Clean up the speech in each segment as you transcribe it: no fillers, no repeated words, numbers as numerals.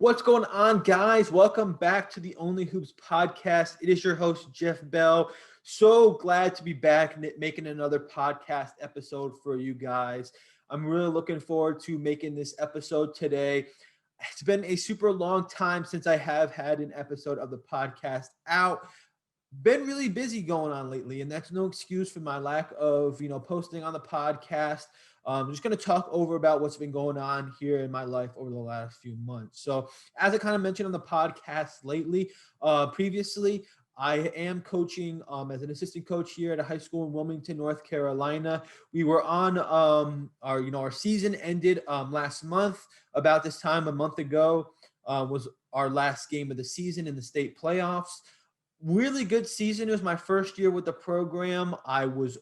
What's going on, guys? Welcome back to the Only Hoops podcast. It is your host, Jeff Bell. So glad to be back making another podcast episode for you guys. I'm really looking forward to making this episode today. It's been a super long time since I have had an episode of the podcast out. Been really busy going on lately, and that's no excuse for my lack of posting on the podcast. I'm just going to talk over about what's been going on here in my life over the last few months. So as I kind of mentioned on the podcast previously, I am coaching as an assistant coach here at a high school in Wilmington, North Carolina. We were on our season ended last month. About this time a month ago was our last game of the season in the state playoffs. Really good season. It was my first year with the program. I was,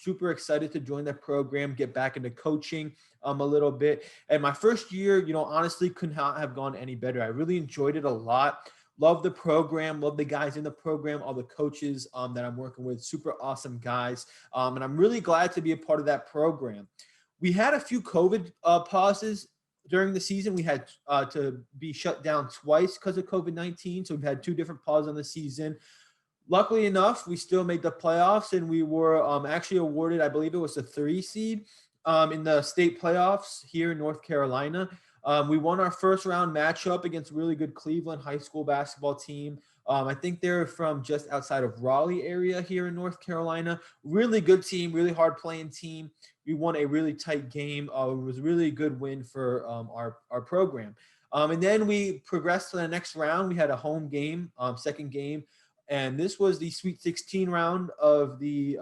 super excited to join the program, get back into coaching a little bit. And my first year, honestly could not have gone any better. I really enjoyed it a lot. Love the program, love the guys in the program, all the coaches that I'm working with, super awesome guys. And I'm really glad to be a part of that program. We had a few COVID pauses during the season. We had to be shut down twice because of COVID-19. So we've had two different pauses on the season. Luckily enough, we still made the playoffs, and we were actually awarded, I believe it was a 3 seed in the state playoffs here in North Carolina. We won our first round matchup against a really good Cleveland high school basketball team. I think they're from just outside of Raleigh area here in North Carolina. Really good team, really hard playing team. We won a really tight game. It was a really good win for our program. And then we progressed to the next round. We had a home game, second game, and this was the Sweet 16 round of the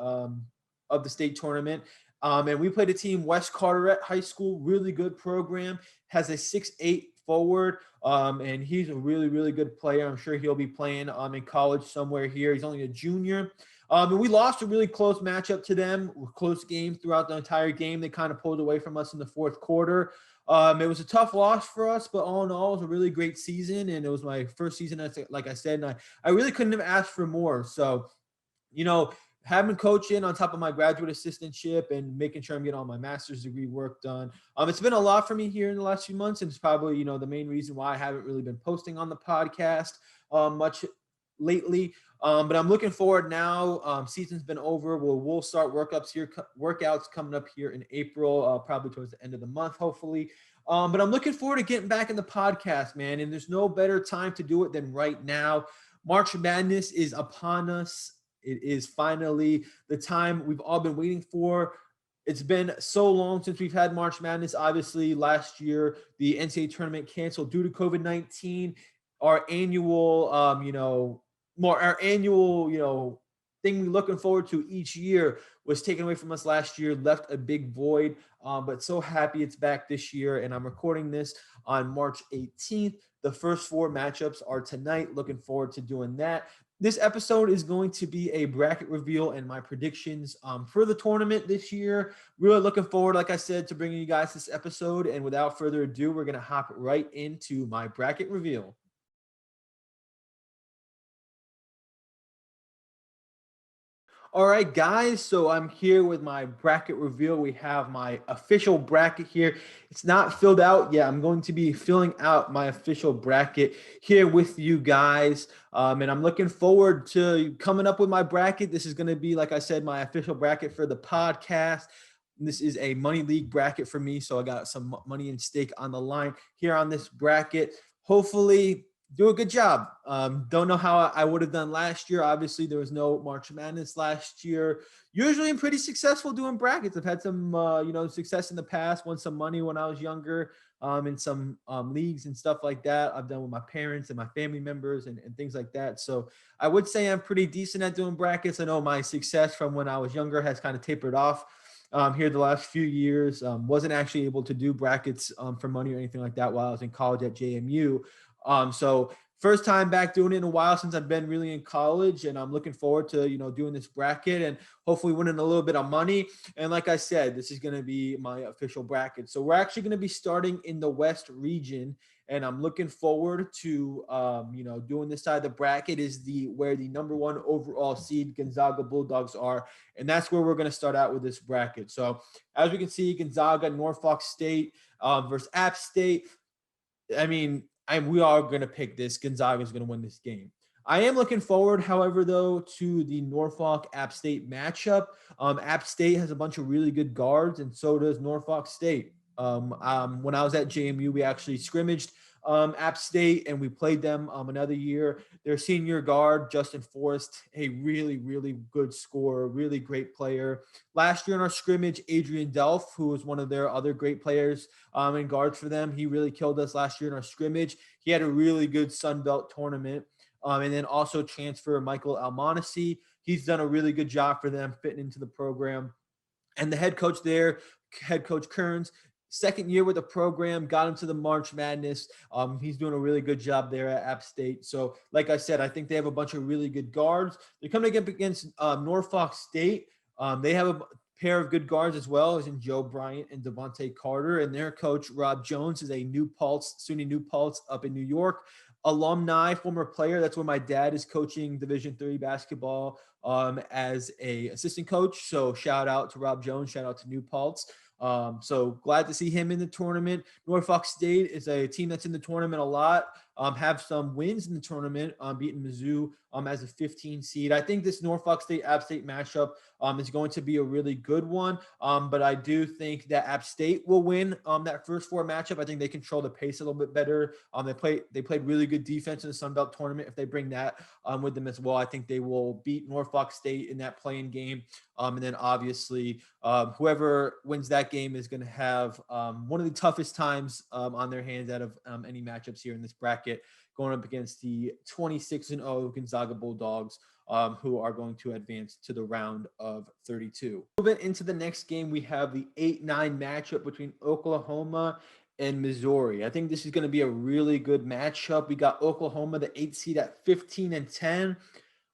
state tournament. And we played a team, West Carteret High School, really good program, has a 6'8" forward, and he's a really, really good player. I'm sure he'll be playing in college somewhere here. He's only a junior. And we lost a really close matchup to them, close game throughout the entire game. They kind of pulled away from us in the fourth quarter. It was a tough loss for us, but all in all, it was a really great season, and it was my first season, like I said, and I really couldn't have asked for more. So, having coaching on top of my graduate assistantship and making sure I'm getting all my master's degree work done. It's been a lot for me here in the last few months, and it's probably, the main reason why I haven't really been posting on the podcast much lately. But I'm looking forward now. Season's been over. We'll start workouts coming up here in April, probably towards the end of the month, hopefully. But I'm looking forward to getting back in the podcast, man. And there's no better time to do it than right now. March Madness is upon us. It is finally the time we've all been waiting for. It's been so long since we've had March Madness. Obviously, last year, the NCAA tournament canceled due to COVID-19. Our annual, thing we're looking forward to each year was taken away from us last year, left a big void. But so happy it's back this year. And I'm recording this on March 18th. The first 4 matchups are tonight. Looking forward to doing that. This episode is going to be a bracket reveal and my predictions for the tournament this year. Really looking forward, like I said, to bringing you guys this episode. And without further ado, we're going to hop right into my bracket reveal. All right, guys, so I'm here with my bracket reveal. We have my official bracket here. It's not filled out yet. I'm going to be filling out my official bracket here with you guys. And I'm looking forward to coming up with my bracket. This is going to be, like I said, my official bracket for the podcast. This is a money league bracket for me, so I got some money in stake on the line here on this bracket. Hopefully, do a good job. Don't know how I would have done last year. Obviously, there was no March Madness last year. Usually, I'm pretty successful doing brackets. I've had some, success in the past. Won some money when I was younger in some leagues and stuff like that. I've done with my parents and my family members and things like that. So I would say I'm pretty decent at doing brackets. I know my success from when I was younger has kind of tapered off here the last few years. Wasn't actually able to do brackets for money or anything like that while I was in college at JMU. So first time back doing it in a while since I've been really in college, and I'm looking forward to, doing this bracket and hopefully winning a little bit of money. And like I said, this is going to be my official bracket. So we're actually going to be starting in the West region, and I'm looking forward to, doing this side of the bracket is where the number 1 overall seed Gonzaga Bulldogs are. And that's where we're going to start out with this bracket. So as we can see, Gonzaga, Norfolk State versus App State. I mean, we are going to pick this. Gonzaga is going to win this game. I am looking forward, however, though, to the Norfolk App State matchup. App State has a bunch of really good guards, and so does Norfolk State. When I was at JMU, we actually scrimmaged App State, and we played them another year. Their senior guard, Justin Forrest, a really, really good scorer, really great player. Last year in our scrimmage, Adrian Delph, who was one of their other great players and guards for them, he really killed us last year in our scrimmage. He had a really good Sun Belt tournament. And then also transfer Michael Almonacci. He's done a really good job for them fitting into the program. And the head coach there, head coach Kearns, second year with the program, got him to the March Madness. He's doing a really good job there at App State. So, like I said, I think they have a bunch of really good guards. They're coming up against Norfolk State. They have a pair of good guards as well, as in Joe Bryant and Devontae Carter. And their coach, Rob Jones, is a SUNY New Paltz up in New York. Alumni, former player. That's where my dad is coaching Division III basketball as a assistant coach. So shout out to Rob Jones, shout out to New Paltz. So glad to see him in the tournament. Norfolk State is a team that's in the tournament a lot. Have some wins in the tournament, beating Mizzou as a 15 seed. I think this Norfolk State App State matchup is going to be a really good one. But I do think that App State will win that first four matchup. I think they control the pace a little bit better. They played really good defense in the Sun Belt tournament. If they bring that with them as well, I think they will beat Norfolk State in that playing game. And then obviously whoever wins that game is going to have one of the toughest times on their hands out of any matchups here in this bracket, going up against the 26-0 Gonzaga Bulldogs, who are going to advance to the round of 32. Moving into the next game, we have the 8-9 matchup between Oklahoma and Missouri. I think this is going to be a really good matchup. We got Oklahoma, the 8 seed, at 15-10.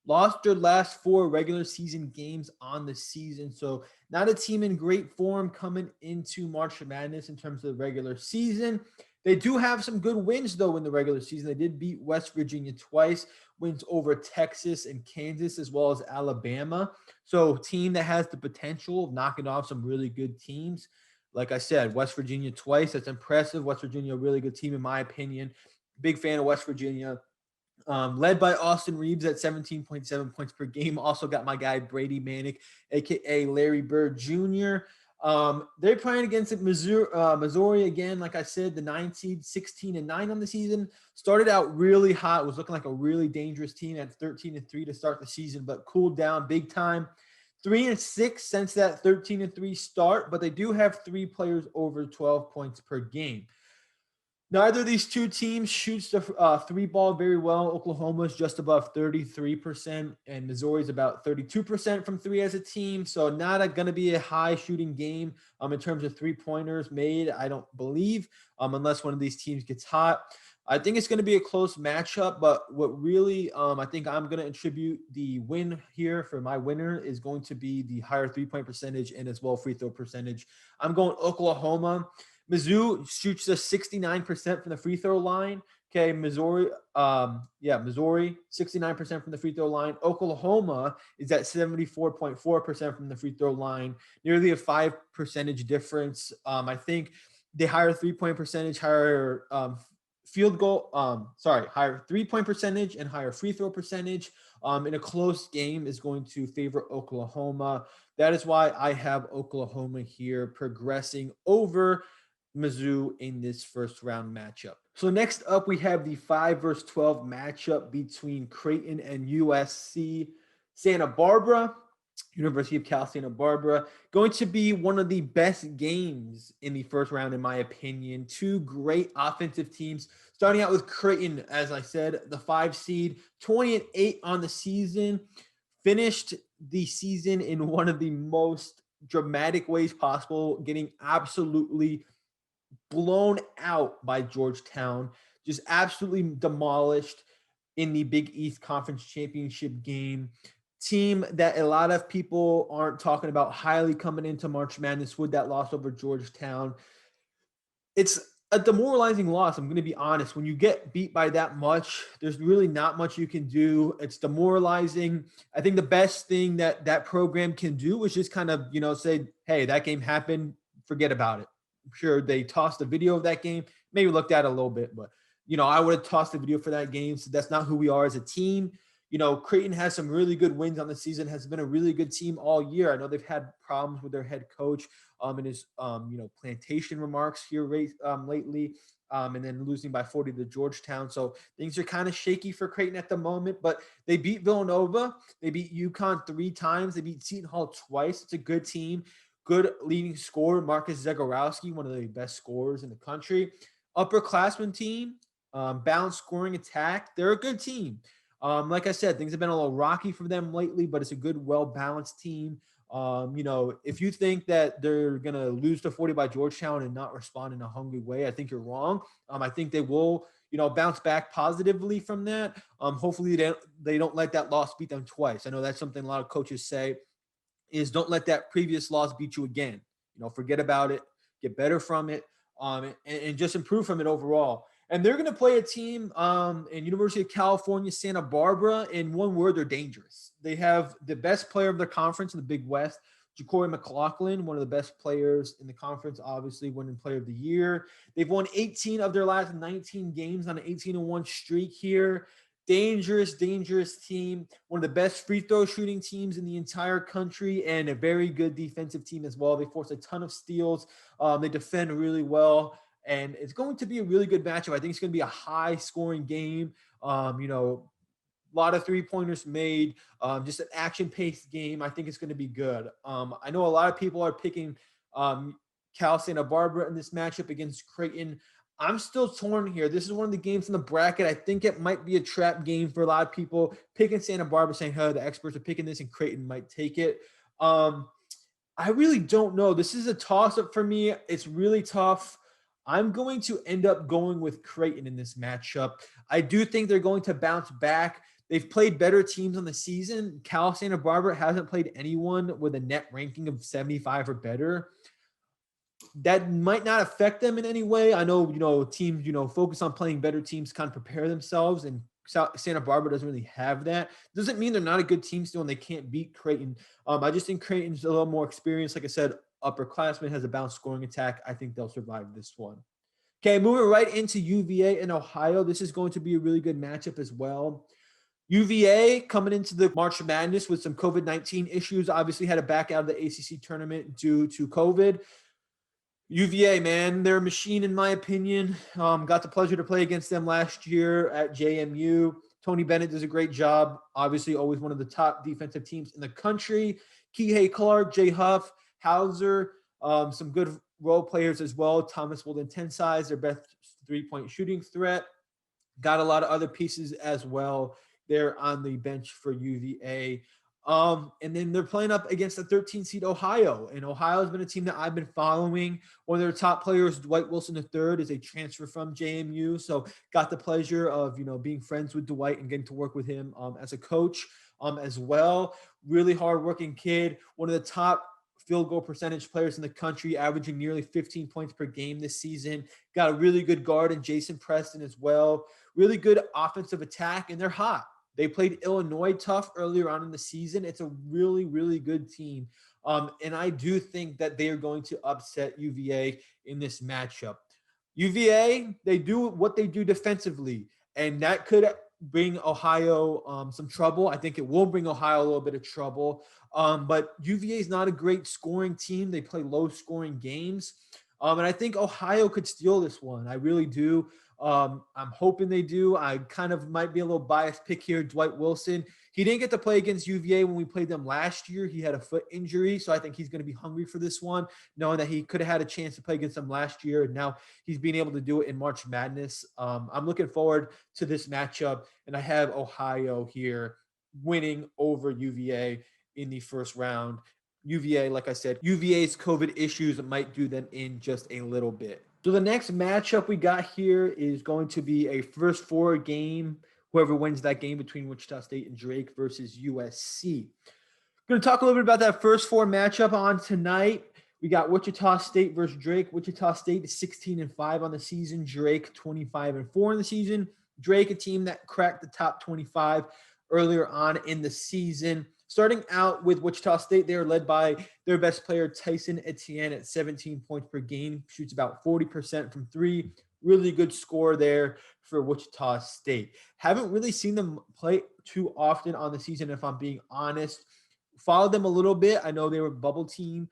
Lost their last four regular season games on the season. So not a team in great form coming into March Madness in terms of the regular season. They do have some good wins, though, in the regular season. They did beat West Virginia twice, wins over Texas and Kansas, as well as Alabama. So team that has the potential of knocking off some really good teams. Like I said, West Virginia twice. That's impressive. West Virginia, a really good team, in my opinion. Big fan of West Virginia. Led by Austin Reeves at 17.7 points per game. Also got my guy Brady Manick, a.k.a. Larry Bird Jr. They're playing against Missouri again. Like I said, the 9 seed, 16-9 on the season. Started out really hot. Was looking like a really dangerous team at 13-3 to start the season, but cooled down big time. 3-6 since that 13-3 start, but they do have 3 players over 12 points per game. Neither of these two teams shoots the three ball very well. Oklahoma is just above 33%, and Missouri is about 32% from three as a team. So not going to be a high shooting game in terms of 3-pointers made, I don't believe, unless one of these teams gets hot. I think it's going to be a close matchup, but what really I think I'm going to attribute the win here for my winner is going to be the higher 3-point percentage and as well free throw percentage. I'm going Oklahoma. Mizzou shoots a 69% from the free throw line. Okay, Missouri, 69% from the free throw line. Oklahoma is at 74.4% from the free throw line, nearly a 5 percentage difference. I think the higher 3-point percentage, higher higher 3-point percentage and higher free throw percentage in a close game is going to favor Oklahoma. That is why I have Oklahoma here progressing over Mizzou in this first round matchup. So next up, we have the 5 versus 12 matchup between Creighton and USC Santa Barbara. University of Cal Santa Barbara, going to be one of the best games in the first round, in my opinion. 2 great offensive teams. Starting out with Creighton, as I said, the 5 seed, 20-8 on the season. Finished the season in one of the most dramatic ways possible, getting absolutely blown out by Georgetown, just absolutely demolished in the Big East Conference Championship game. Team that a lot of people aren't talking about highly coming into March Madness with that loss over Georgetown. It's a demoralizing loss. I'm going to be honest. When you get beat by that much, there's really not much you can do. It's demoralizing. I think the best thing that program can do is just kind of, say, hey, that game happened. Forget about it. I'm sure they tossed a video of that game, maybe looked at it a little bit, but I would have tossed the video for that game. So that's not who we are as a team. Creighton has some really good wins on the season, has been a really good team all year. I know they've had problems with their head coach in his, plantation remarks here lately, and then losing by 40 to Georgetown. So things are kind of shaky for Creighton at the moment, but they beat Villanova. They beat UConn 3 times. They beat Seton Hall twice. It's a good team. Good leading scorer, Marcus Zagorowski, one of the best scorers in the country. Upperclassmen team, balanced scoring attack. They're a good team. Like I said, things have been a little rocky for them lately, but it's a good, well-balanced team. If you think that they're going to lose to 40 by Georgetown and not respond in a hungry way, I think you're wrong. I think they will, bounce back positively from that. Hopefully they don't let that loss beat them twice. I know that's something a lot of coaches say is don't let that previous loss beat you again. Forget about it, get better from it, and just improve from it overall. And they're going to play a team in University of California, Santa Barbara. In one word, they're dangerous. They have the best player of their conference in the Big West, Ja'Cory McLaughlin, one of the best players in the conference, obviously winning player of the year. They've won 18 of their last 19 games on an 18-1 streak here. Dangerous team. One of the best free throw shooting teams in the entire country, and a very good defensive team as well. They force a ton of steals. They defend really well. And it's going to be a really good matchup. I think it's going to be a high-scoring game. A lot of three-pointers made, just an action-paced game. I think it's going to be good. I know a lot of people are picking Cal Santa Barbara in this matchup against Creighton. I'm still torn here. This is one of the games in the bracket. I think it might be a trap game for a lot of people picking Santa Barbara, saying, hey, the experts are picking this and Creighton might take it. I really don't know. This is a toss-up for me. It's really tough. I'm going to end up going with Creighton in this matchup. I do think they're going to bounce back. They've played better teams on the season. Cal Santa Barbara hasn't played anyone with a net ranking of 75 or better. That might not affect them in any way. I know, teams, focus on playing better teams, kind of prepare themselves, and Santa Barbara doesn't really have that. Doesn't mean they're not a good team still and they can't beat Creighton. I just think Creighton's a little more experienced. Like I said, upperclassman has a balanced scoring attack. I think they'll survive this one. Okay, moving right into UVA in Ohio. This is going to be a really good matchup as well. UVA coming into the March Madness with some COVID-19 issues. Obviously had to back out of the ACC tournament due to COVID. UVA, man, they're a machine in my opinion. Got the pleasure to play against them last year at JMU. Tony Bennett does a great job. Obviously, always one of the top defensive teams in the country. Kihei Clark, Jay Huff, Hauser, some good role players as well. Thomas Wilden-Tensize, their best three-point shooting threat. Got a lot of other pieces as well there on the bench for UVA. And then they're playing up against the 13 seed Ohio. And Ohio has been a team that I've been following. One of their top players, Dwight Wilson III, is a transfer from JMU. So got the pleasure of, being friends with Dwight and getting to work with him as a coach as well. Really hardworking kid. One of the top field goal percentage players in the country, averaging nearly 15 points per game this season. Got a really good guard in Jason Preston as well. Really good offensive attack, and they're hot. They played Illinois tough earlier on in the season. It's a really, really good team. And I do think that they are going to upset UVA in this matchup. UVA, they do what they do defensively, and that could bring Ohio some trouble. I think it will bring Ohio a little bit of trouble. But UVA is not a great scoring team. They play low-scoring games. And I think Ohio could steal this one. I really do. I'm hoping they do. I kind of might be a little biased pick here. Dwight Wilson. He didn't get to play against UVA when we played them last year. He had a foot injury, so I think he's going to be hungry for this one, knowing that he could have had a chance to play against them last year, and now he's being able to do it in March Madness. I'm looking forward to this matchup, and I have Ohio here winning over UVA in the first round. UVA, like I said, UVA's COVID issues might do them in just a little bit. So the next matchup we got here is going to be a first four game. Whoever wins that game between Wichita State and Drake versus USC. Going to talk a little bit about that first four matchup on tonight. We got Wichita State versus Drake. Wichita State is 16-5 on the season. Drake 25-4 in the season. Drake, a team that cracked the top 25 earlier on in the season. Starting out with Wichita State, they are led by their best player, Tyson Etienne, at 17 points per game. Shoots about 40% from three. Really good score there for Wichita State. Haven't really seen them play too often on the season, if I'm being honest. Followed them a little bit. I know they were a bubble team,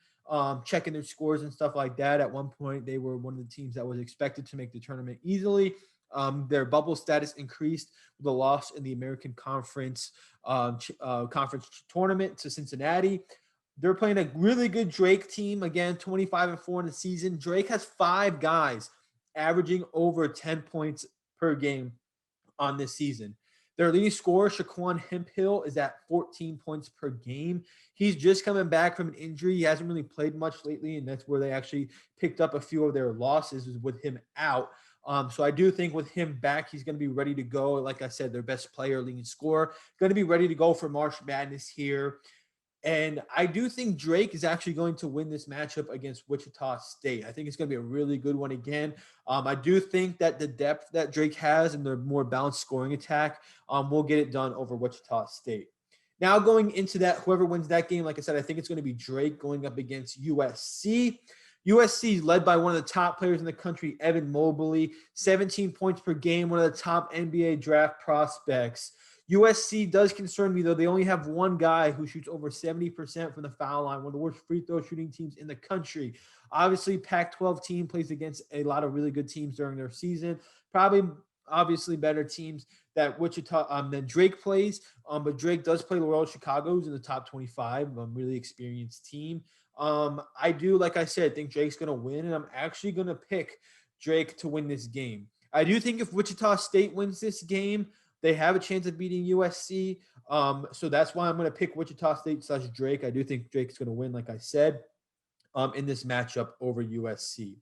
checking their scores and stuff like that. At one point, they were one of the teams that was expected to make the tournament easily. Their bubble status increased with a loss in the American Conference tournament to Cincinnati. They're playing a really good Drake team. Again, 25-4 in the season. Drake has 5 guys averaging over 10 points per game on this season. Their leading scorer, Shaquan Hemphill, is at 14 points per game. He's just coming back from an injury. He hasn't really played much lately, and that's where they actually picked up a few of their losses, is with him out. So I do think with him back, he's going to be ready to go. Like I said, their best player, leading scorer, going to be ready to go for March Madness here. And I do think Drake is actually going to win this matchup against Wichita State. I think it's going to be a really good one again. I do think that the depth that Drake has and the more balanced scoring attack will get it done over Wichita State. Now going into that, whoever wins that game, like I said, I think it's going to be Drake going up against USC. USC is led by one of the top players in the country, Evan Mobley, 17 points per game, one of the top NBA draft prospects. USC does concern me, though. They only have one guy who shoots over 70% from the foul line, one of the worst free throw shooting teams in the country. Obviously, Pac-12 team plays against a lot of really good teams during their season. Probably, obviously, better teams that Wichita than Drake plays. But Drake does play Loyola Chicago, who's in the top 25, really experienced team. I do, like I said, think Drake's going to win, and I'm actually going to pick Drake to win this game. I do think if Wichita State wins this game, they have a chance of beating USC. So that's why I'm going to pick Wichita State / Drake. I do think Drake's going to win, like I said, in this matchup over USC.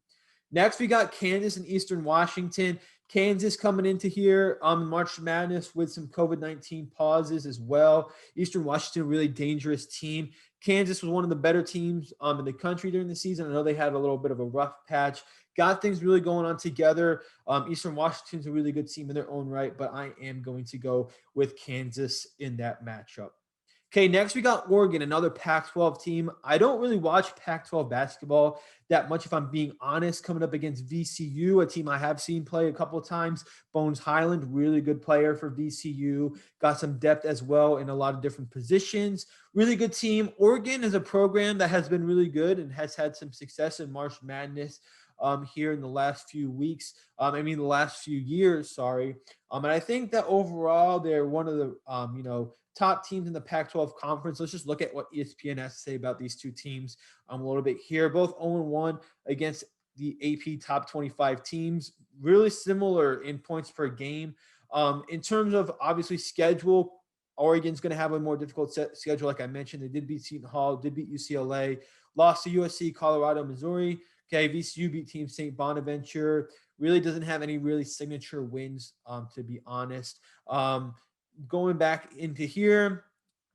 Next, we got Kansas and Eastern Washington. Kansas coming into here March Madness with some COVID-19 pauses as well. Eastern Washington, really dangerous team. Kansas was one of the better teams in the country during the season. I know they had a little bit of a rough patch. Got things really going on together. Eastern Washington's a really good team in their own right, but I am going to go with Kansas in that matchup. Okay, next we got Oregon, another Pac-12 team. I don't really watch Pac-12 basketball that much, if I'm being honest, coming up against VCU, a team I have seen play a couple of times. Bones Highland, really good player for VCU. Got some depth as well in a lot of different positions. Really good team. Oregon is a program that has been really good and has had some success in March Madness here in the last few weeks. The last few years, sorry. And I think that overall they're one of the, top teams in the Pac-12 conference. Let's just look at what ESPN has to say about these two teams a little bit here. Both 0-1 against the AP top 25 teams. Really similar in points per game. In terms of, obviously, schedule, Oregon's going to have a more difficult schedule, like I mentioned. They did beat Seton Hall, did beat UCLA, lost to USC, Colorado, Missouri. Okay, VCU beat Team St. Bonaventure. Really doesn't have any really signature wins, to be honest. Going back into here,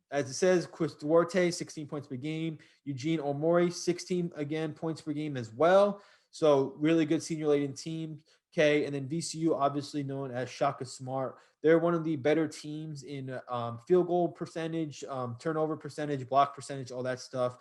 as it says, Chris Duarte, 16 points per game. Eugene Omori, 16, again, points per game as well. So really good senior laden team. Okay, and then VCU, obviously known as Shaka Smart. They're one of the better teams in field goal percentage, turnover percentage, block percentage, all that stuff.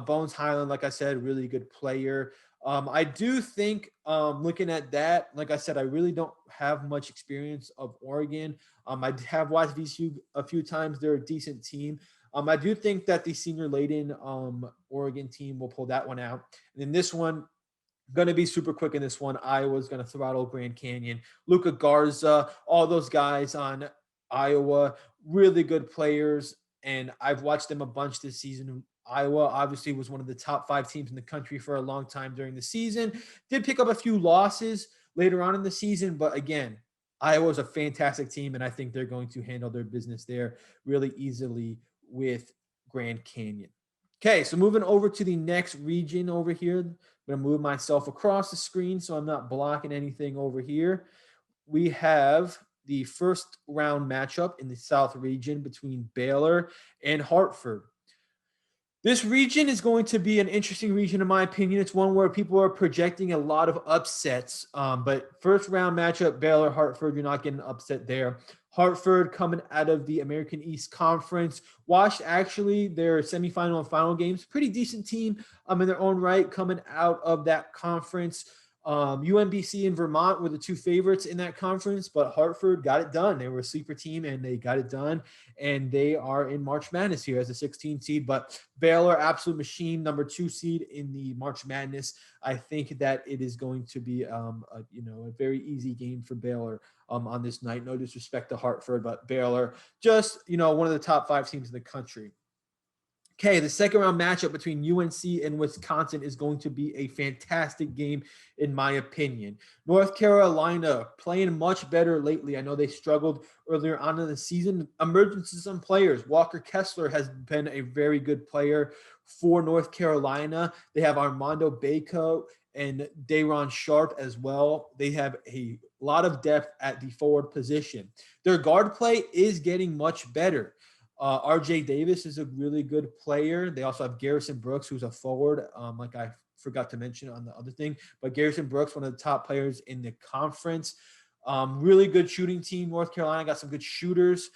Bones Highland, like I said, really good player. I do think looking at that, like I said, I really don't have much experience of Oregon. I have watched VCU a few times. They're a decent team. I do think that the senior laden Oregon team will pull that one out. And then this one, going to be super quick in this one. Iowa's going to throttle Grand Canyon. Luka Garza, all those guys on Iowa, really good players. And I've watched them a bunch this season. Iowa obviously was one of the top 5 teams in the country for a long time during the season. Did pick up a few losses later on in the season, but again, Iowa is a fantastic team, and I think they're going to handle their business there really easily with Grand Canyon. Okay, so moving over to the next region over here. I'm going to move myself across the screen so I'm not blocking anything over here. We have the first round matchup in the South region between Baylor and Hartford. This region is going to be an interesting region, in my opinion. It's one where people are projecting a lot of upsets. But first round matchup, Baylor, Hartford, you're not getting upset there. Hartford coming out of the American East Conference. Watched actually their semifinal and final games. Pretty decent team in their own right coming out of that conference. UMBC and Vermont were the two favorites in that conference, but Hartford got it done. They were a sleeper team, and they got it done, and they are in March Madness here as a 16 seed. But Baylor, absolute machine, number 2 seed in the March Madness. I think that it is going to be a very easy game for Baylor on this night. No disrespect to Hartford, but Baylor, just one of the top 5 teams in the country. Okay, the second round matchup between UNC and Wisconsin is going to be a fantastic game, in my opinion. North Carolina playing much better lately. I know they struggled earlier on in the season. Emergence of some players. Walker Kessler has been a very good player for North Carolina. They have Armando Bacot and Day'Ron Sharp as well. They have a lot of depth at the forward position. Their guard play is getting much better. RJ Davis is a really good player. They also have Garrison Brooks, who's a forward, like I forgot to mention on the other thing. But Garrison Brooks, one of the top players in the conference. Really good shooting team. North Carolina got some good shooters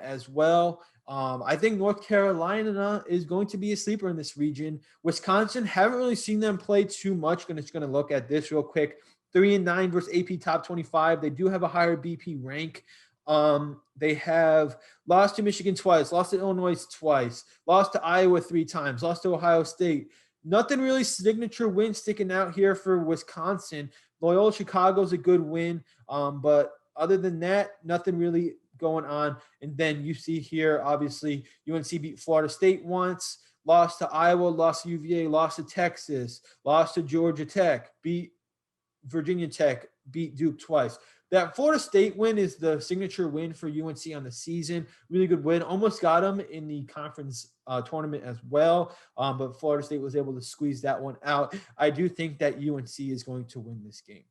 as well. I think North Carolina is going to be a sleeper in this region. Wisconsin, haven't really seen them play too much. Just going to look at this real quick. 3-9 versus AP top 25. They do have a higher BP rank. They have lost to Michigan twice, lost to Illinois twice, lost to Iowa 3 times, lost to Ohio State. Nothing really signature win sticking out here for Wisconsin. Loyola Chicago's a good win, but other than that, nothing really going on. And then you see here, obviously, UNC beat Florida State once, lost to Iowa, lost to UVA, lost to Texas, lost to Georgia Tech, beat Virginia Tech, beat Duke twice. That Florida State win is the signature win for UNC on the season. Really good win. Almost got them in the conference tournament as well, but Florida State was able to squeeze that one out. I do think that UNC is going to win this game.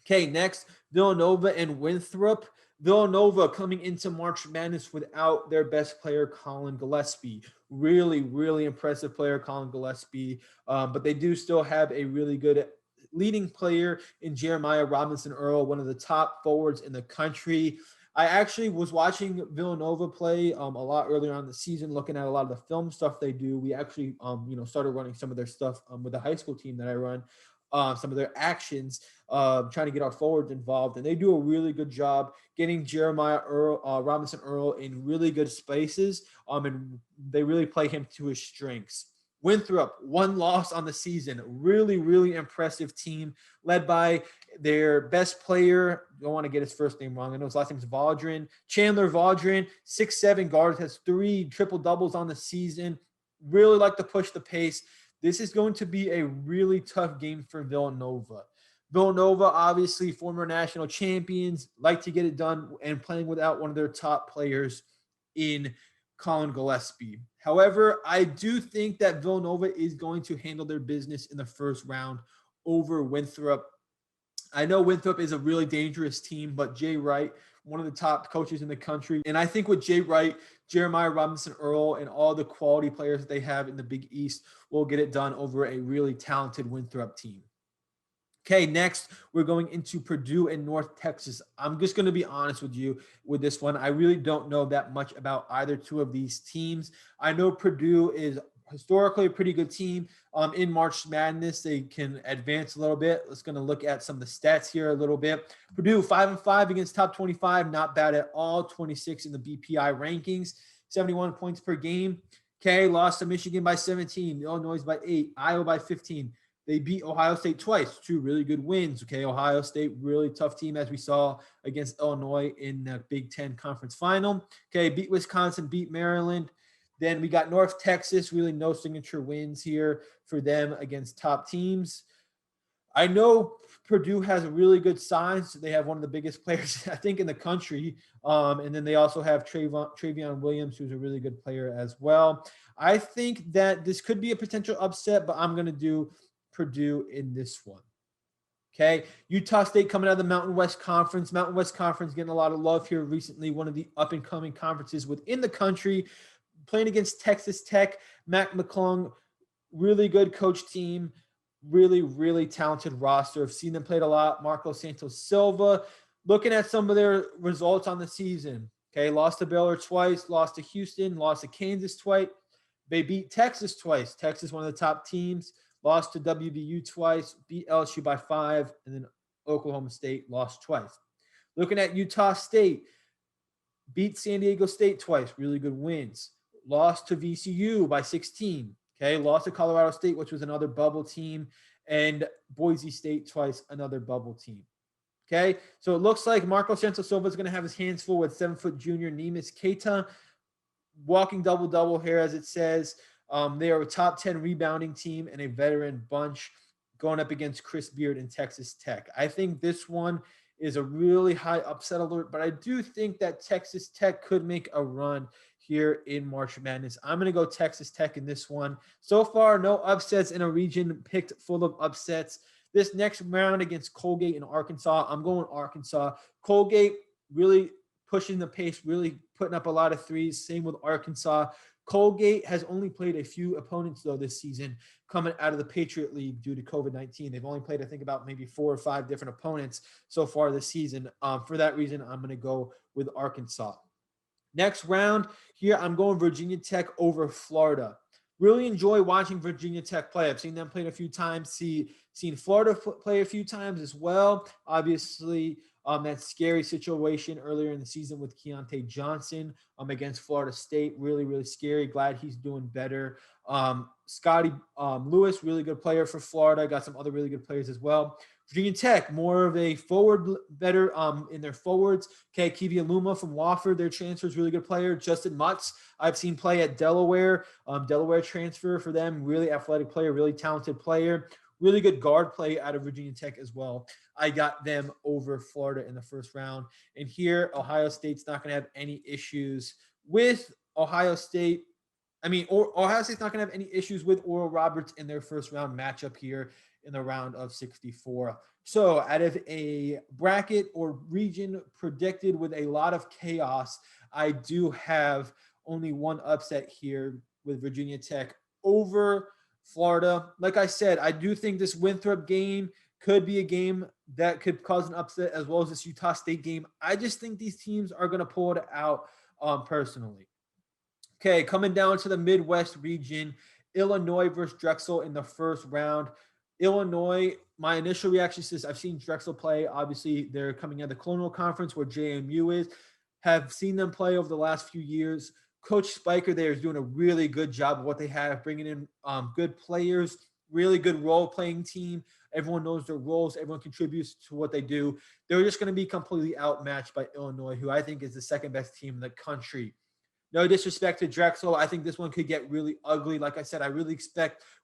Okay, next, Villanova and Winthrop. Villanova coming into March Madness without their best player, Colin Gillespie. Really, really impressive player, Colin Gillespie. But they do still have a really good leading player in Jeremiah Robinson-Earl, one of the top forwards in the country. I actually was watching Villanova play a lot earlier on in the season, looking at a lot of the film stuff they do. We actually, started running some of their stuff with the high school team that I run, some of their actions, trying to get our forwards involved. And they do a really good job getting Jeremiah Robinson-Earl in really good spaces, and they really play him to his strengths. Winthrop, 1 loss on the season. Really, really impressive team led by their best player. Don't want to get his first name wrong. I know his last name is Vaudrin. Chandler Vaudrin, 6'7" guard, has 3 triple-doubles on the season. Really like to push the pace. This is going to be a really tough game for Villanova. Villanova, obviously, former national champions, like to get it done and playing without one of their top players in Colin Gillespie. However, I do think that Villanova is going to handle their business in the first round over Winthrop. I know Winthrop is a really dangerous team, but Jay Wright, one of the top coaches in the country, and I think with Jay Wright, Jeremiah Robinson-Earl, and all the quality players that they have in the Big East will get it done over a really talented Winthrop team. Okay, next, we're going into Purdue and North Texas. I'm just going to be honest with you with this one. I really don't know that much about either two of these teams. I know Purdue is historically a pretty good team. In March Madness, they can advance a little bit. Let's going to look at some of the stats here a little bit. Purdue, 5-5 against top 25. Not bad at all. 26 in the BPI rankings. 71 points per game. Okay, lost to Michigan by 17. Illinois by 8. Iowa by 15. They beat Ohio State twice, 2 really good wins. Okay, Ohio State, really tough team, as we saw against Illinois in the Big Ten Conference Final. Okay, beat Wisconsin, beat Maryland. Then we got North Texas, really no signature wins here for them against top teams. I know Purdue has a really good size. They have one of the biggest players, I think, in the country. And then they also have Travion Williams, who's a really good player as well. I think that this could be a potential upset, but I'm going to do Purdue in this one. Okay, Utah State coming out of the Mountain West Conference. Mountain West Conference getting a lot of love here recently. One of the up-and-coming conferences within the country. Playing against Texas Tech. Mac McClung, really good coach team. Really, really talented roster. I've seen them played a lot. Marco Santos Silva. Looking at some of their results on the season. Okay, lost to Baylor twice. Lost to Houston. Lost to Kansas twice. They beat Texas twice. Texas, one of the top teams. lost to WVU twice, beat LSU by 5, and then Oklahoma State lost twice. Looking at Utah State, beat San Diego State twice, really good wins. Lost to VCU by 16. Okay, lost to Colorado State, which was another bubble team, and Boise State twice, another bubble team. Okay, so it looks like Marco Santos Silva is going to have his hands full with 7-foot junior Neemias Queta, walking double-double here, as it says. They are a top 10 rebounding team and a veteran bunch going up against Chris Beard and Texas Tech. I think this one is a really high upset alert, but I do think that Texas Tech could make a run here in March Madness. I'm going to go Texas Tech in this one. So far, no upsets in a region picked full of upsets. This next round against Colgate and Arkansas, I'm going Arkansas. Colgate really pushing the pace, really putting up a lot of threes. Same with Arkansas. Colgate has only played a few opponents, though, this season coming out of the Patriot League due to COVID-19. They've only played, I think, about maybe 4 or 5 different opponents so far this season. For that reason, I'm going to go with Arkansas. Next round here, I'm going Virginia Tech over Florida. Really enjoy watching Virginia Tech play. I've seen them play a few times, seen Florida play a few times as well. Obviously, that scary situation earlier in the season with Keontae Johnson against Florida State. Really, really scary. Glad he's doing better. Scotty Lewis, really good player for Florida. Got some other really good players as well. Virginia Tech, more of a forward, better in their forwards. Okay, Kivia Luma from Wofford, their transfer is really good player. Justin Mutz, I've seen play at Delaware. Delaware transfer for them, really athletic player, really talented player. Really good guard play out of Virginia Tech as well. I got them over Florida in the first round. And here, Ohio State's not going to have any issues with Ohio State. Ohio State's not going to have any issues with Oral Roberts in their first round matchup here in the round of 64. So out of a bracket or region predicted with a lot of chaos, I do have only one upset here with Virginia Tech over Florida. Like I said, I do think this Winthrop game could be a game that could cause an upset, as well as this Utah State game. I just think these teams are going to pull it out personally. Okay, coming down to the Midwest region, Illinois versus Drexel in the first round. Illinois, my initial reaction is I've seen Drexel play. Obviously, they're coming out of the Colonial Conference where JMU is. Have seen them play over the last few years. Coach Spiker there is doing a really good job of what they have, bringing in good players, really good role-playing team. Everyone knows their roles. Everyone contributes to what they do. They're just going to be completely outmatched by Illinois, who I think is the second-best team in the country. No disrespect to Drexel. I think this one could get really ugly. Like I said, I really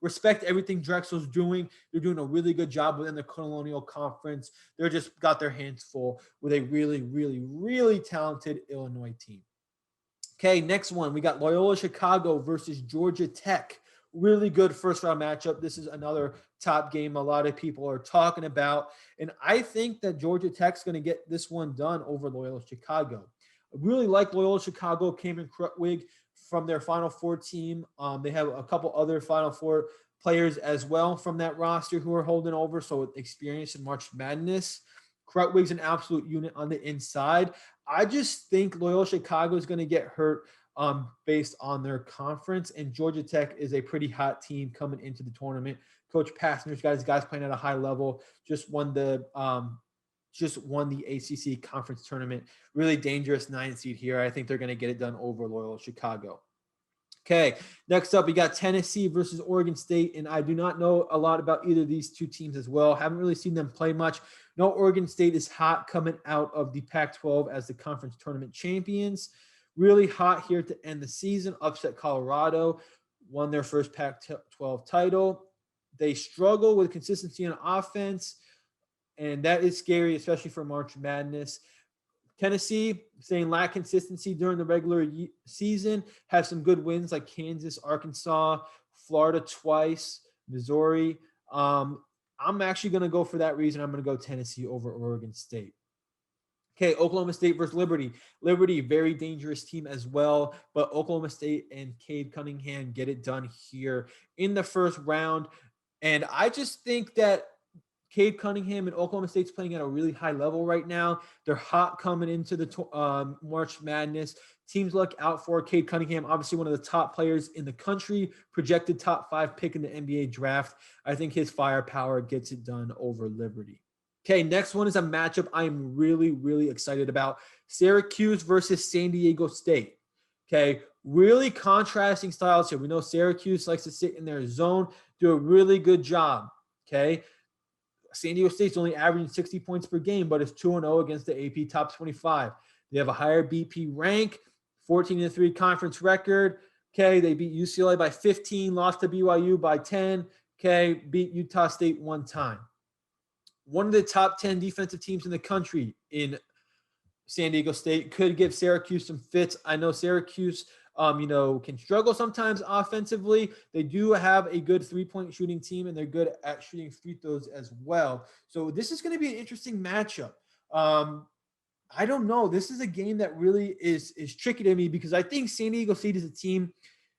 respect everything Drexel's doing. They're doing a really good job within the Colonial Conference. They're just got their hands full with a really, really, really talented Illinois team. Okay, next one. We got Loyola Chicago versus Georgia Tech. Really good first-round matchup. This is another top game a lot of people are talking about. And I think that Georgia Tech's going to get this one done over Loyola Chicago. I really like Loyola Chicago, Cameron Krutwig from their Final Four team. They have a couple other Final Four players as well from that roster who are holding over, so experience in March Madness. Krutwig's an absolute unit on the inside. I just think Loyola Chicago is going to get hurt based on their conference, and Georgia Tech is a pretty hot team coming into the tournament. Coach Passner's got his guys playing at a high level, just won the ACC conference tournament. Really dangerous 9 seed here. I think they're going to get it done over Loyola Chicago. Okay, next up, we got Tennessee versus Oregon State, and I do not know a lot about either of these two teams as well. Haven't really seen them play much. No, Oregon State is hot coming out of the Pac-12 as the conference tournament champions. Really hot here to end the season. Upset Colorado, won their first Pac-12 title. They struggle with consistency on offense, and that is scary, especially for March Madness. Tennessee, saying lack consistency during the regular season, have some good wins like Kansas, Arkansas, Florida twice, Missouri. I'm actually going to go for that reason. I'm going to go Tennessee over Oregon State. Okay, Oklahoma State versus Liberty. Liberty, very dangerous team as well, but Oklahoma State and Cade Cunningham get it done here in the first round. And I just think that Cade Cunningham and Oklahoma State's playing at a really high level right now. They're hot coming into the March Madness. Teams look out for Cade Cunningham, obviously one of the top players in the country, projected top 5 pick in the NBA draft. I think his firepower gets it done over Liberty. Okay, next one is a matchup I'm really, really excited about. Syracuse versus San Diego State. Okay, really contrasting styles here. We know Syracuse likes to sit in their zone, do a really good job. Okay, San Diego State's only averaging 60 points per game, but it's 2-0 against the AP top 25. They have a higher BP rank, 14-3 conference record. Okay, they beat UCLA by 15, lost to BYU by 10. Okay, beat Utah State one time. One of the top 10 defensive teams in the country in San Diego State could give Syracuse some fits. I know Syracuse, can struggle sometimes offensively. They do have a good three-point shooting team, and they're good at shooting free throws as well. So this is going to be an interesting matchup. I don't know. This is a game that really is tricky to me because I think San Diego State is a team.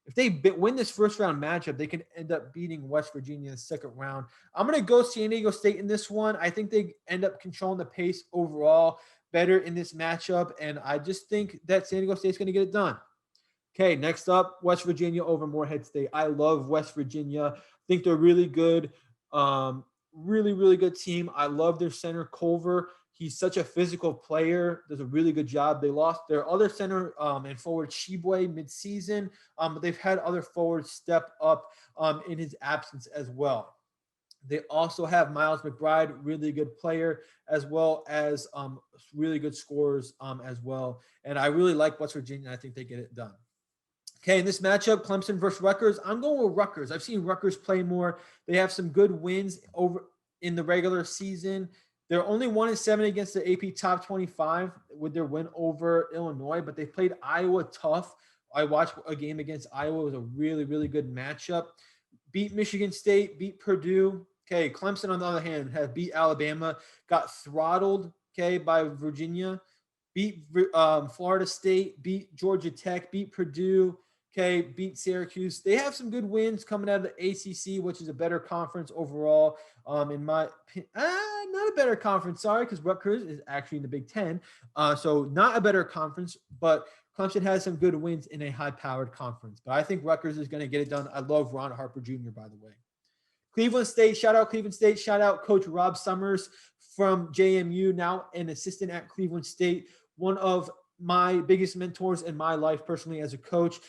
If they win this first round matchup, they can end up beating West Virginia in the second round. I'm going to go San Diego State in this one. I think they end up controlling the pace overall better in this matchup, and I just think that San Diego State's going to get it done. Okay, next up, West Virginia over Morehead State. I love West Virginia. I think they're really good. Really, really good team. I love their center, Culver. He's such a physical player, does a really good job. They lost their other center and forward, Shibwe, midseason, but they've had other forwards step up in his absence as well. They also have Miles McBride, really good player, as well as really good scorers as well. And I really like West Virginia. I think they get it done. Okay, in this matchup, Clemson versus Rutgers, I'm going with Rutgers. I've seen Rutgers play more. They have some good wins over in the regular season. They're only 1-7 against the AP top 25 with their win over Illinois, but they played Iowa tough. I watched a game against Iowa. It was a really, really good matchup. Beat Michigan State, beat Purdue. Okay, Clemson, on the other hand, have beat Alabama, got throttled, okay, by Virginia, beat Florida State, beat Georgia Tech, beat Purdue, okay, beat Syracuse. They have some good wins coming out of the ACC, which is a better conference overall. In my opinion, not a better conference, sorry, because Rutgers is actually in the Big Ten. So not a better conference, but Clemson has some good wins in a high-powered conference. But I think Rutgers is going to get it done. I love Ron Harper Jr., by the way. Cleveland State, shout out Cleveland State. Shout out Coach Rob Summers from JMU, now an assistant at Cleveland State. One of my biggest mentors in my life personally as a coach.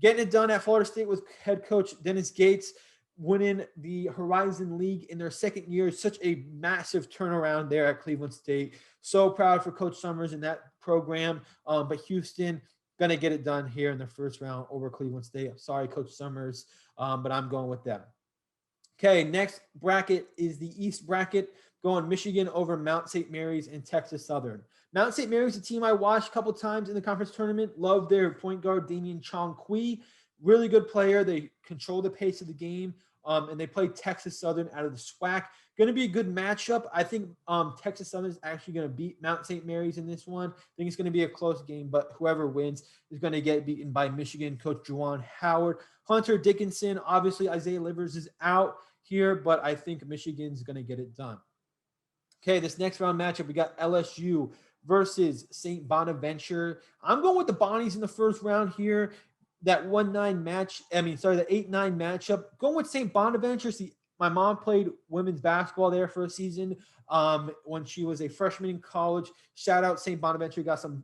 Getting it done at Florida State with head coach Dennis Gates, winning the Horizon League in their second year. Such a massive turnaround there at Cleveland State. So proud for Coach Summers in that program. But Houston going to get it done here in the first round over Cleveland State. I'm sorry, Coach Summers, but I'm going with them. Okay, next bracket is the East bracket, going Michigan over Mount St. Mary's and Texas Southern. Mount St. Mary's, a team I watched a couple times in the conference tournament. Love their point guard, Damian Chong-Kui. Really good player. They control the pace of the game, and they play Texas Southern out of the SWAC. Going to be a good matchup. I think Texas Southern is actually going to beat Mount St. Mary's in this one. I think it's going to be a close game, but whoever wins is going to get beaten by Michigan coach Juwan Howard. Hunter Dickinson, obviously Isaiah Livers is out here, but I think Michigan's going to get it done. Okay, this next round matchup, we got LSU versus St. Bonaventure. I'm going with the Bonnies in the first round here. That 8-9 matchup. Going with St. Bonaventure. See, my mom played women's basketball there for a season when she was a freshman in college. Shout out St. Bonaventure. Got some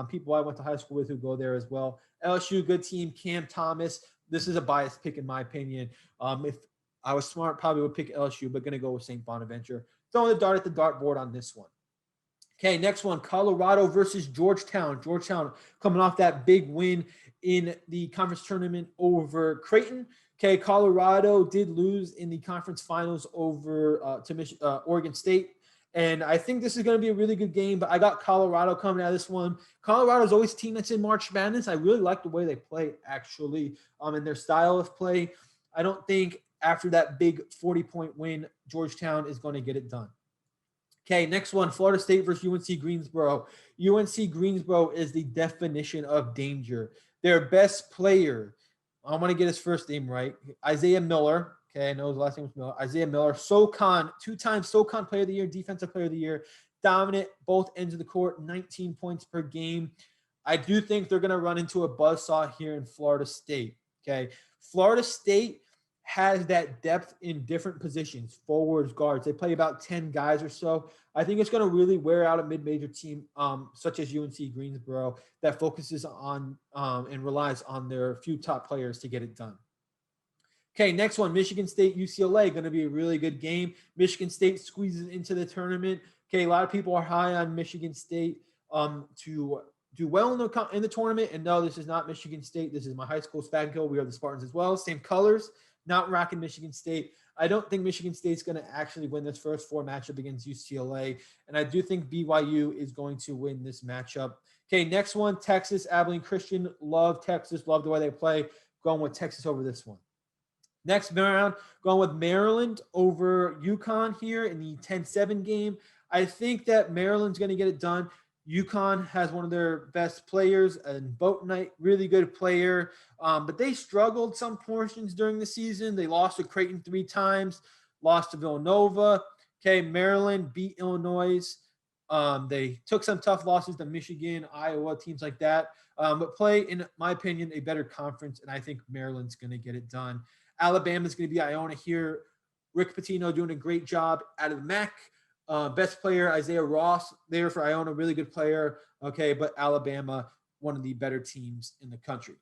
people I went to high school with who go there as well. LSU, good team. Cam Thomas. This is a biased pick in my opinion. If I was smart, probably would pick LSU, but going to go with St. Bonaventure. Throwing the dart at the dartboard on this one. Okay, next one, Colorado versus Georgetown. Georgetown coming off that big win in the conference tournament over Creighton. Okay, Colorado did lose in the conference finals over to Oregon State. And I think this is going to be a really good game, but I got Colorado coming out of this one. Colorado's always a team that's in March Madness. I really like the way they play, actually, and their style of play. I don't think after that big 40-point win, Georgetown is going to get it done. Okay, next one, Florida State versus UNC Greensboro. UNC Greensboro is the definition of danger. Their best player, I want to get his first name right, Isaiah Miller. Okay, I know his last name was Miller. Isaiah Miller. SoCon, two-time SoCon Player of the Year, Defensive Player of the Year. Dominant, both ends of the court, 19 points per game. I do think they're going to run into a buzzsaw here in Florida State. Okay, Florida State has that depth in different positions, forwards, guards. They play about 10 guys or so. I think it's going to really wear out a mid-major team such as UNC Greensboro that focuses on and relies on their few top players to get it done. Okay, next one, Michigan State, UCLA, going to be a really good game. Michigan State squeezes into the tournament. Okay, a lot of people are high on Michigan State to do well in the tournament. And no, this is not Michigan State. This is my high school Spaghill. We are the Spartans as well. Same colors, not rocking Michigan State. I don't think Michigan State's going to actually win this first four matchup against UCLA. And I do think BYU is going to win this matchup. Okay, next one, Texas, Abilene Christian. Love Texas. Love the way they play. Going with Texas over this one. Next round, going with Maryland over UConn here in the 10-7 game. I think that Maryland's going to get it done. UConn has one of their best players, and Boat Knight, really good player. But they struggled some portions during the season. They lost to Creighton 3 times, lost to Villanova. Okay, Maryland beat Illinois. They took some tough losses to Michigan, Iowa, teams like that. But play, in my opinion, a better conference, and I think Maryland's going to get it done. Alabama's going to be Iona here. Rick Pitino doing a great job out of the MAC. Best player, Isaiah Ross, there for Iona, really good player. Okay, but Alabama, one of the better teams in the country.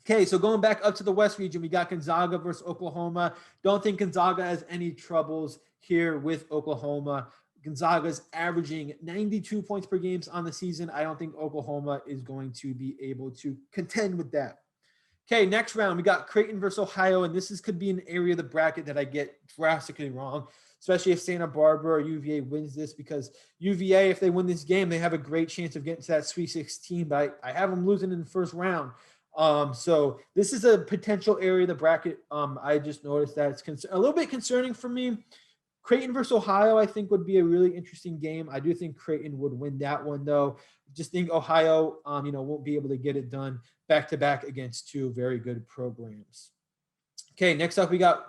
Okay, so going back up to the West region, we got Gonzaga versus Oklahoma. Don't think Gonzaga has any troubles here with Oklahoma. Gonzaga's averaging 92 points per game on the season. I don't think Oklahoma is going to be able to contend with that. Okay, next round, we got Creighton versus Ohio, and could be an area of the bracket that I get drastically wrong, especially if Santa Barbara or UVA wins this, because UVA, if they win this game, they have a great chance of getting to that Sweet 16, but I have them losing in the first round. So this is a potential area of the bracket. I just noticed that it's a little bit concerning for me. Creighton versus Ohio, I think, would be a really interesting game. I do think Creighton would win that one, though. Just think Ohio, won't be able to get it done back-to-back against two very good programs. Okay, next up we got,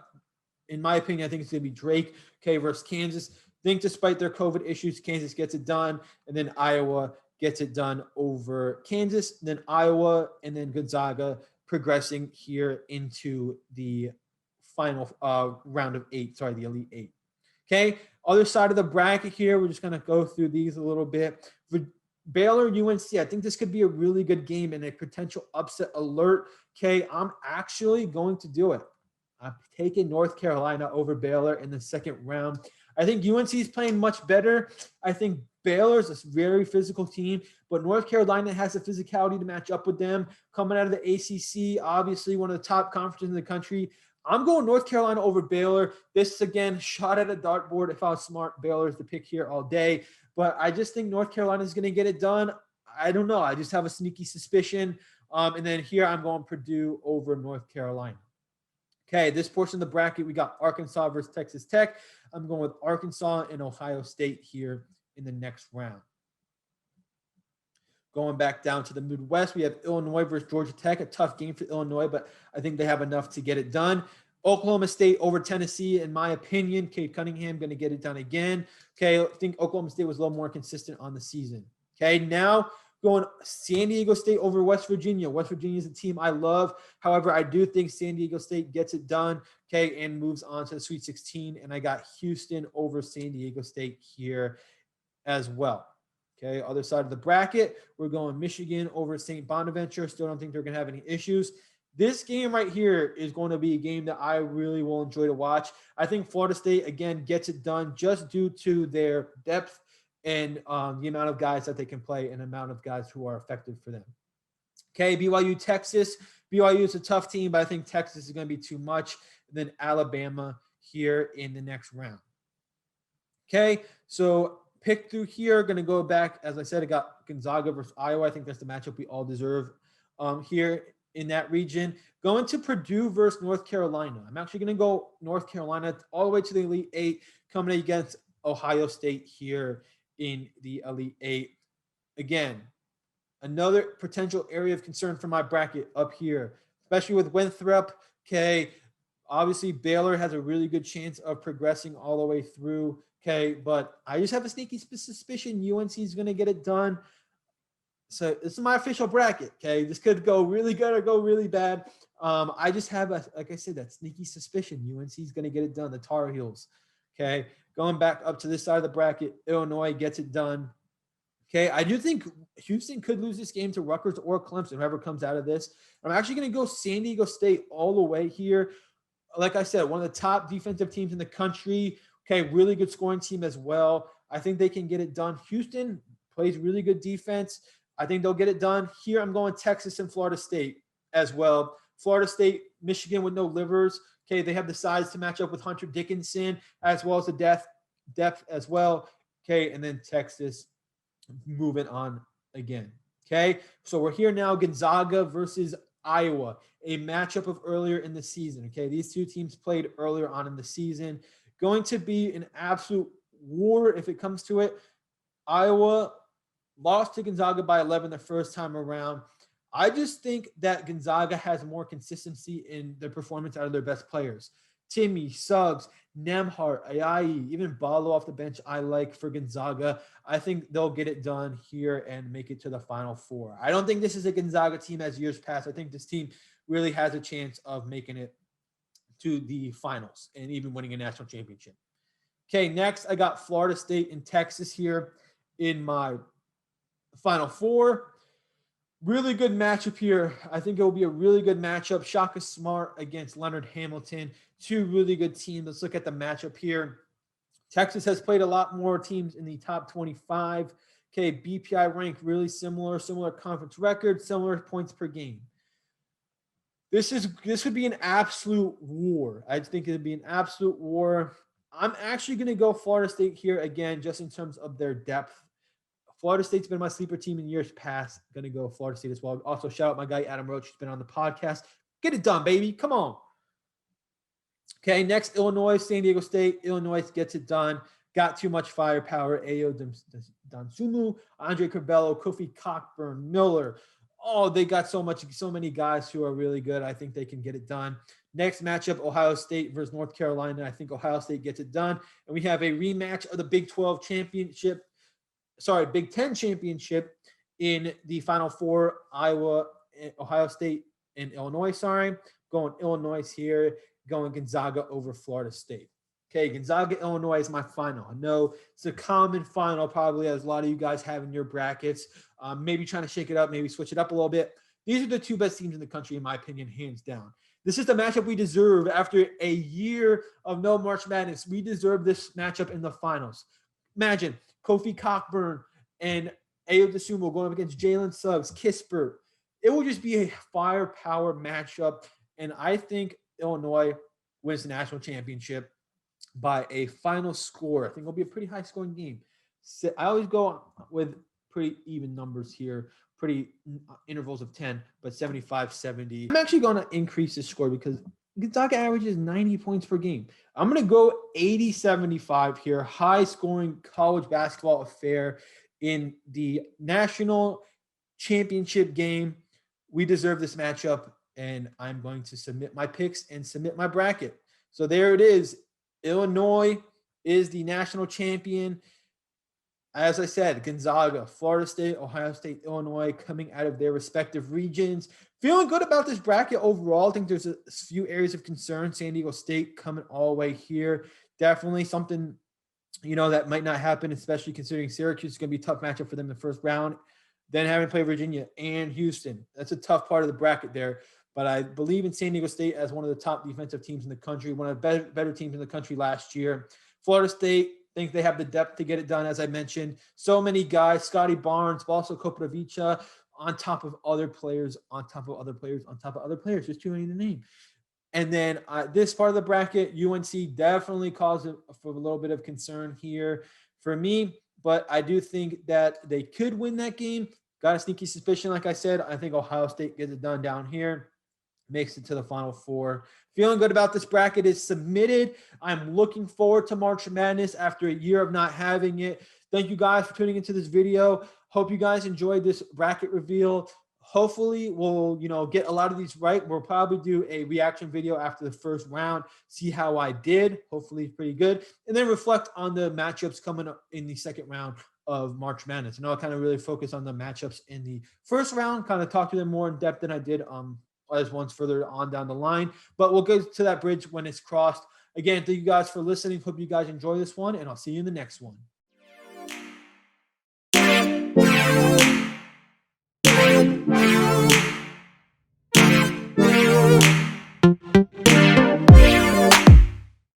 in my opinion, I think it's going to be Drake, versus Kansas. I think despite their COVID issues, Kansas gets it done, and then Iowa gets it done over Kansas, then Iowa, and then Gonzaga progressing here into the final round of eight, the Elite Eight. Okay, other side of the bracket here, we're just going to go through these a little bit. For Baylor, UNC, I think this could be a really good game and a potential upset alert. Okay, I'm actually going to do it. I'm taking North Carolina over Baylor in the second round. I think UNC is playing much better. I think Baylor's a very physical team, but North Carolina has the physicality to match up with them. Coming out of the ACC, obviously one of the top conferences in the country. I'm going North Carolina over Baylor. This, again, shot at a dartboard. If I was smart, Baylor's the pick here all day. But I just think North Carolina is going to get it done. I don't know. I just have a sneaky suspicion. And then here I'm going Purdue over North Carolina. Okay, this portion of the bracket, we got Arkansas versus Texas Tech. I'm going with Arkansas and Ohio State here in the next round. Going back down to the Midwest, we have Illinois versus Georgia Tech, a tough game for Illinois, but I think they have enough to get it done. Oklahoma State over Tennessee, in my opinion. Cade Cunningham going to get it done again. Okay, I think Oklahoma State was a little more consistent on the season. Okay, now going San Diego State over West Virginia. West Virginia is a team I love. However, I do think San Diego State gets it done, okay, and moves on to the Sweet 16. And I got Houston over San Diego State here as well. Okay, other side of the bracket, we're going Michigan over St. Bonaventure. Still don't think they're going to have any issues. This game right here is going to be a game that I really will enjoy to watch. I think Florida State, again, gets it done just due to their depth and the amount of guys that they can play and the amount of guys who are effective for them. Okay, BYU, Texas. BYU is a tough team, but I think Texas is going to be too much. And then Alabama here in the next round. Okay, so pick through here, going to go back. As I said, I got Gonzaga versus Iowa. I think that's the matchup we all deserve here in that region. Going to Purdue versus North Carolina. I'm actually going to go North Carolina all the way to the Elite Eight, coming against Ohio State here in the Elite Eight. Again, another potential area of concern for my bracket up here, especially with Winthrop. Okay, Obviously, Baylor has a really good chance of progressing all the way through. Okay, but I just have a sneaky suspicion UNC is going to get it done. So this is my official bracket. Okay, this could go really good or go really bad. I just have like I said, that sneaky suspicion UNC is going to get it done. The Tar Heels. Okay, going back up to this side of the bracket, Illinois gets it done. Okay, I do think Houston could lose this game to Rutgers or Clemson, whoever comes out of this. I'm actually going to go San Diego State all the way here. Like I said, one of the top defensive teams in the country. Okay, really good scoring team as well. I think they can get it done. Houston plays really good defense. I think they'll get it done. Here I'm going Texas and Florida State as well. Florida State, Michigan with no livers. Okay, they have the size to match up with Hunter Dickinson as well as the depth as well. Okay, and then Texas moving on again. Okay, so we're here now. Gonzaga versus Iowa, a matchup of earlier in the season. Okay, these two teams played earlier on in the season. Going to be an absolute war if it comes to it. Iowa lost to Gonzaga by 11 the first time around. I just think that Gonzaga has more consistency in their performance out of their best players. Timmy, Suggs, Nemhart, Ayayi, even Ballo off the bench, I like for Gonzaga. I think they'll get it done here and make it to the Final Four. I don't think this is a Gonzaga team as years past. I think this team really has a chance of making it to the finals and even winning a national championship. Okay, next I got Florida State and Texas here in my Final Four. Really good matchup here. I think it will be a really good matchup. Shaka Smart against Leonard Hamilton. Two really good teams. Let's look at the matchup here. Texas has played a lot more teams in the top 25. Okay, BPI rank really similar conference record, similar points per game. This would be an absolute war. I think it would be an absolute war. I'm actually going to go Florida State here again, just in terms of their depth. Florida State's been my sleeper team in years past. Going to go Florida State as well. Also, shout out my guy, Adam Roach, who's been on the podcast. Get it done, baby. Come on. Okay, next, Illinois, San Diego State. Illinois gets it done. Got too much firepower. Ayo Dosunmu, Andre Curbelo, Kofi Cockburn, Miller. Oh, they got so many guys who are really good. I think they can get it done. Next matchup, Ohio State versus North Carolina. I think Ohio State gets it done. And we have a rematch of the Big 12 championship. Big 10 championship in the Final Four, Ohio State, and Illinois. Going Illinois here, going Gonzaga over Florida State. Okay, Gonzaga, Illinois is my final. I know it's a common final, probably, as a lot of you guys have in your brackets. Maybe trying to shake it up, maybe switch it up a little bit. These are the two best teams in the country, in my opinion, hands down. This is the matchup we deserve after a year of no March Madness. We deserve this matchup in the finals. Imagine Kofi Cockburn and Ayo Dosunmu going up against Jalen Suggs, Kispert. It will just be a firepower matchup, and I think Illinois wins the national championship by a final score. I think it'll be a pretty high-scoring game. So I always go with pretty even numbers here, pretty intervals of 10, but 75-70. I'm actually going to increase this score because Gonzaga averages 90 points per game. I'm going to go 80-75 here, high-scoring college basketball affair in the national championship game. We deserve this matchup, and I'm going to submit my picks and submit my bracket. So there it is. Illinois is the national champion. As I said, Gonzaga, Florida State, Ohio State, Illinois coming out of their respective regions. Feeling good about this bracket overall. I think there's a few areas of concern. San Diego State coming all the way here. Definitely something, that might not happen, especially considering Syracuse is going to be a tough matchup for them in the first round. Then having to play Virginia and Houston. That's a tough part of the bracket there. But I believe in San Diego State as one of the top defensive teams in the country, one of the better teams in the country last year. Florida State, think they have the depth to get it done, as I mentioned. So many guys, Scotty Barnes, Balso Koprivica, on top of other players, on top of other players, on top of other players. There's too many to name. And then this part of the bracket, UNC definitely caused for a little bit of concern here for me. But I do think that they could win that game. Got a sneaky suspicion, like I said. I think Ohio State gets it done down here. Makes it to the Final Four. Feeling good about this bracket is submitted. I'm looking forward to March Madness after a year of not having it. Thank you guys for tuning into this video. Hope you guys enjoyed this bracket reveal. Hopefully we'll, get a lot of these right. We'll probably do a reaction video after the first round, see how I did. Hopefully pretty good. And then reflect on the matchups coming up in the second round of March Madness. I kind of really focus on the matchups in the first round, kind of talk to them more in depth than I did as ones further on down the line. But we'll go to that bridge when it's crossed. Again, thank you guys for listening. Hope you guys enjoy this one, and I'll see you in the next one.